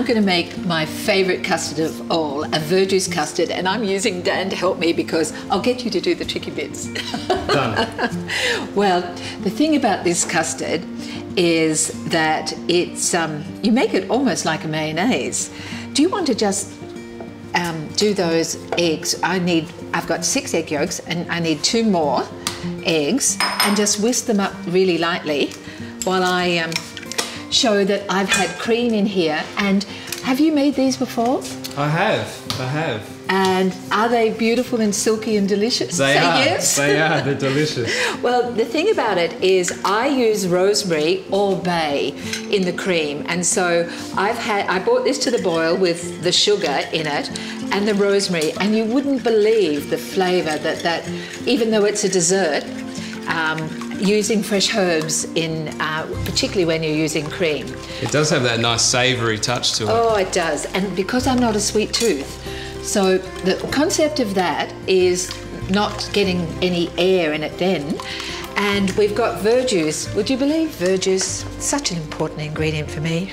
I'm going to make my favourite custard of all, a Verjuice custard, and I'm using Dan to help me because I'll get you to do the tricky bits. Done. Well, the thing about this custard is that it's you make it almost like a mayonnaise. Do you want to just do those eggs? I've got 6 egg yolks and I need 2 more eggs, and just whisk them up really lightly while I show that I've had cream in here. And have you made these before? I have. And are they beautiful and silky and delicious? They are. Yes. They are. They're delicious. Well, the thing about it is I use rosemary or bay in the cream, and so I brought this to the boil with the sugar in it and the rosemary, and you wouldn't believe the flavour that even though it's a dessert, using fresh herbs in, particularly when you're using cream. It does have that nice savoury touch to it. Oh, it does. And because I'm not a sweet tooth, so the concept of that is not getting any air in it then. And we've got Verjuice. Would you believe Verjuice? Such an important ingredient for me.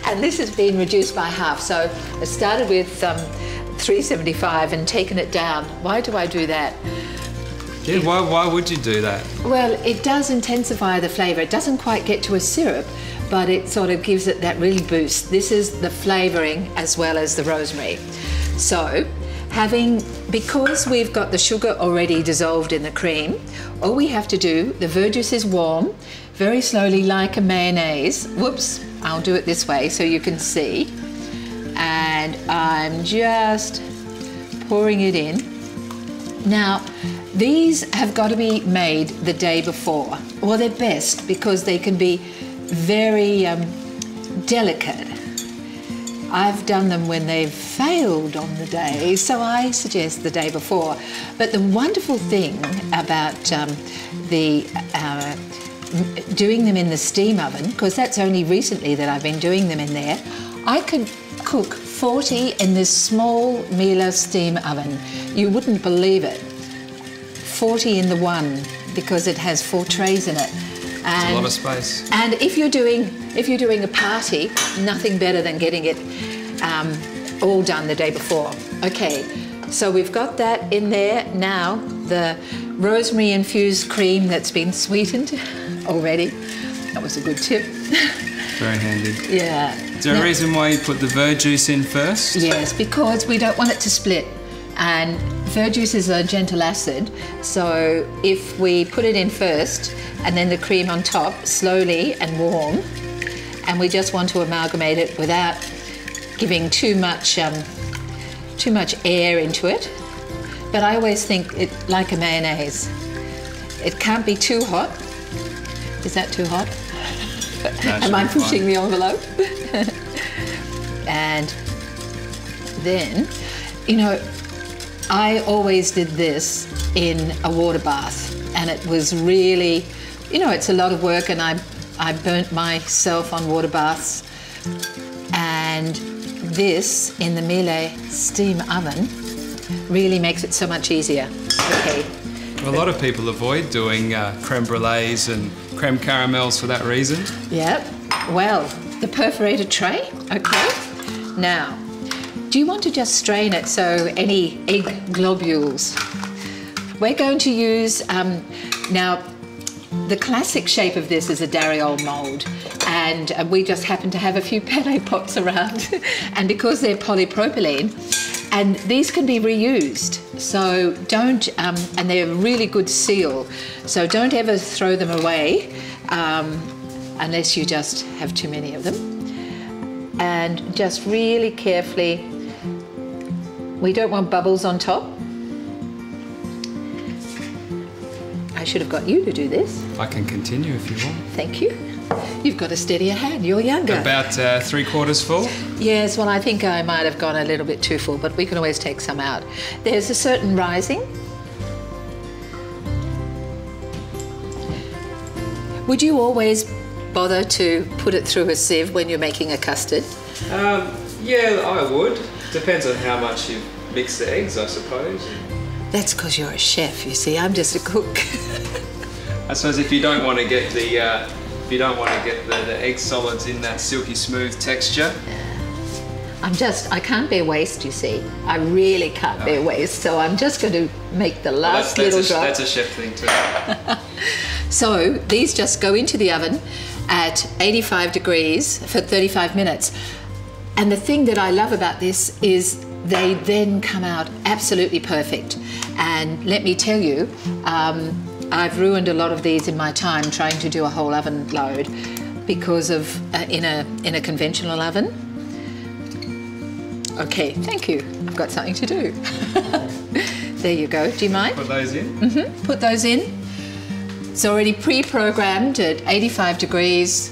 And this has been reduced by half. So I started with 375 and taken it down. Why do I do that? Yeah, why would you do that? Well, it does intensify the flavour. It doesn't quite get to a syrup, but it sort of gives it that really boost. This is the flavouring as well as the rosemary. So, because we've got the sugar already dissolved in the cream, all we have to do, the Verjuice is warm, very slowly like a mayonnaise. Whoops, I'll do it this way so you can see. And I'm just pouring it in. Now, these have got to be made the day before. Well, they're best because they can be very delicate. I've done them when they've failed on the day, so I suggest the day before. But the wonderful thing about doing them in the steam oven, because that's only recently that I've been doing them in there, I could cook 40 in this small Miele steam oven. You wouldn't believe it. 40 in the one, because it has 4 trays in it. And, a lot of space. And if you're doing a party, nothing better than getting it all done the day before. Okay, so we've got that in there. Now the rosemary infused cream that's been sweetened already. That was a good tip. Very handy. Yeah. Is there a reason why you put the Verjuice in first? Yes, because we don't want it to split. And Verjuice is a gentle acid, so if we put it in first and then the cream on top, slowly and warm, and we just want to amalgamate it without giving too much air into it. But I always think it like a mayonnaise. It can't be too hot. Is that too hot? No, am I pushing the envelope? And then, you know, I always did this in a water bath, and it was really, you know, it's a lot of work, and I burnt myself on water baths. And this in the Miele steam oven really makes it so much easier. Okay. A lot of people avoid doing creme brulees and creme caramels for that reason. Yep. Well, the perforated tray. Okay. Now, do you want to just strain it so any egg globules? We're going to use, now, the classic shape of this is a dariole mould, and we just happen to have a few penne pots around, and because they're polypropylene, and these can be reused, so don't, and they're a really good seal, so don't ever throw them away unless you just have too many of them. And just really carefully, we don't want bubbles on top. I should have got you to do this. I can continue if you want. Thank you. You've got a steadier hand, you're younger. About 3/4 full? Yes, well, I think I might have gone a little bit too full, but we can always take some out. There's a certain rising. Would you always bother to put it through a sieve when you're making a custard? Yeah, I would. Depends on how much you mix the eggs, I suppose. That's because you're a chef, you see. I'm just a cook. I suppose if you don't want to get the you don't want to get the egg solids in that silky smooth texture. I can't bear waste, you see. I really can't bear waste, so I'm just going to make the last little drop. That's a chef thing too. So these just go into the oven at 85 degrees for 35 minutes. And the thing that I love about this is they then come out absolutely perfect. And let me tell you, I've ruined a lot of these in my time trying to do a whole oven load because of in a conventional oven. Okay, thank you. I've got something to do. There you go. Do you mind? Put those in? Mm-hmm. Put those in. It's already pre-programmed at 85 degrees.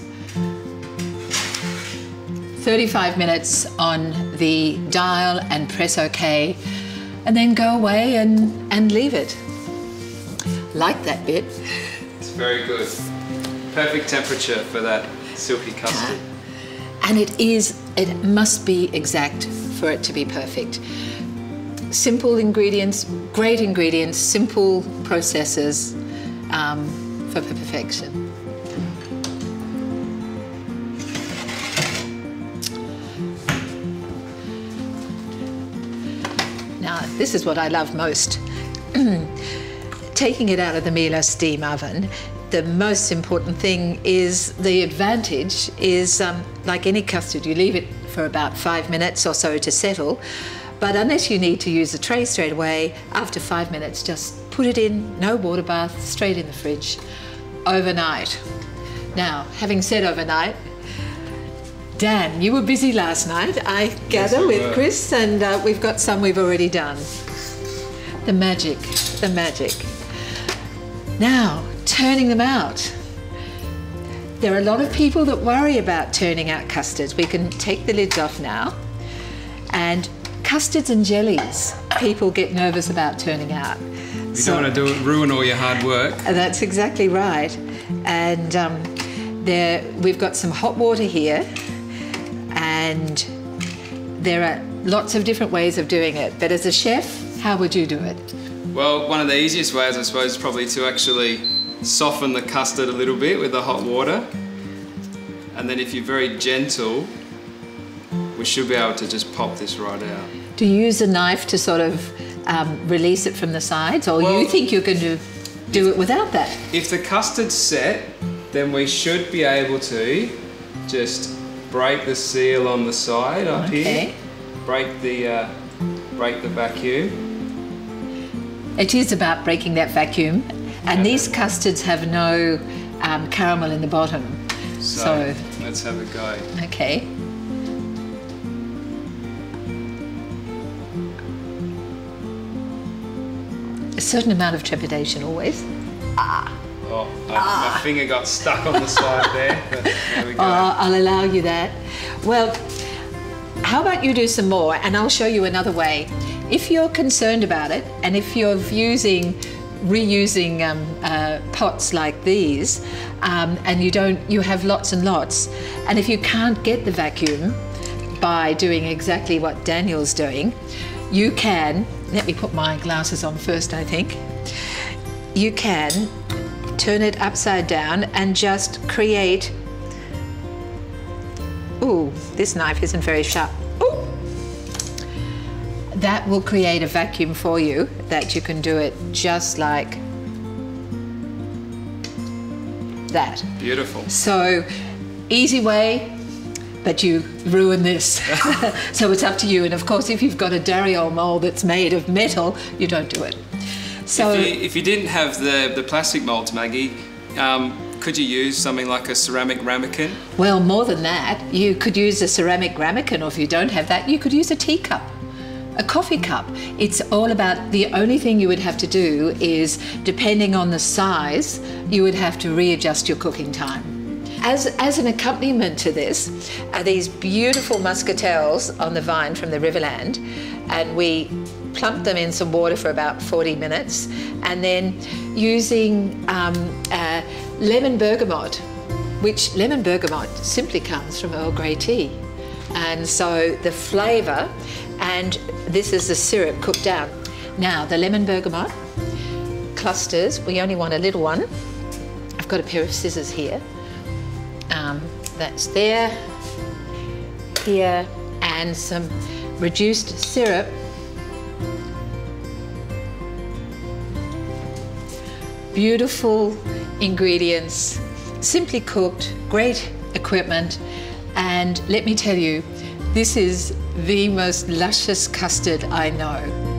35 minutes on the dial and press OK. And then go away and leave it. Like that bit. It's very good. Perfect temperature for that silky custard. And it must be exact for it to be perfect. Simple ingredients, great ingredients, simple processes for perfection. Now, this is what I love most. Taking it out of the Miele steam oven, the most important thing is the advantage is like any custard, you leave it for about 5 minutes or so to settle. But unless you need to use the tray straight away, after 5 minutes, just put it in, no water bath, straight in the fridge, overnight. Now, having said overnight, Dan, you were busy last night, I gather, with Chris, and we've got some we've already done. The magic, the magic. Now, turning them out. There are a lot of people that worry about turning out custards. We can take the lids off now. And custards and jellies, people get nervous about turning out. You don't want to ruin all your hard work. That's exactly right. And we've got some hot water here, and there are lots of different ways of doing it. But as a chef, how would you do it? Well, one of the easiest ways, I suppose, is probably to actually soften the custard a little bit with the hot water. And then if you're very gentle, we should be able to just pop this right out. Do you use a knife to sort of release it from the sides, or you think you're going to do it without that? If the custard's set, then we should be able to just break the seal on the side up here, break the vacuum. It is about breaking that vacuum, and these custards have no caramel in the bottom. So let's have a go. Okay. A certain amount of trepidation always. My finger got stuck on the side there. But there we go. I'll allow you that. Well, how about you do some more, and I'll show you another way. If you're concerned about it, and if you're reusing pots like these, and you have lots and lots, and if you can't get the vacuum by doing exactly what Daniel's doing, you can, let me put my glasses on first, I think. You can turn it upside down and just create, ooh, this knife isn't very sharp. Ooh. That will create a vacuum for you that you can do it just like that. Beautiful. So, easy way, but you ruin this. So it's up to you. And of course, if you've got a dariole mold that's made of metal, you don't do it. So if you didn't have the plastic molds, Maggie, could you use something like a ceramic ramekin? Well, more than that, you could use a ceramic ramekin, or if you don't have that, you could use a teacup, a coffee cup. It's all about, the only thing you would have to do is, depending on the size, you would have to readjust your cooking time. As an accompaniment to this are these beautiful muscatels on the vine from the Riverland, and we plump them in some water for about 40 minutes, and then using lemon bergamot, which lemon bergamot simply comes from Earl Grey tea. And so the flavour, and this is the syrup cooked down. Now the lemon bergamot clusters, we only want a little one. I've got a pair of scissors here. That's there, here, and some reduced syrup. Beautiful ingredients, simply cooked, great equipment, and let me tell you, this is the most luscious custard I know.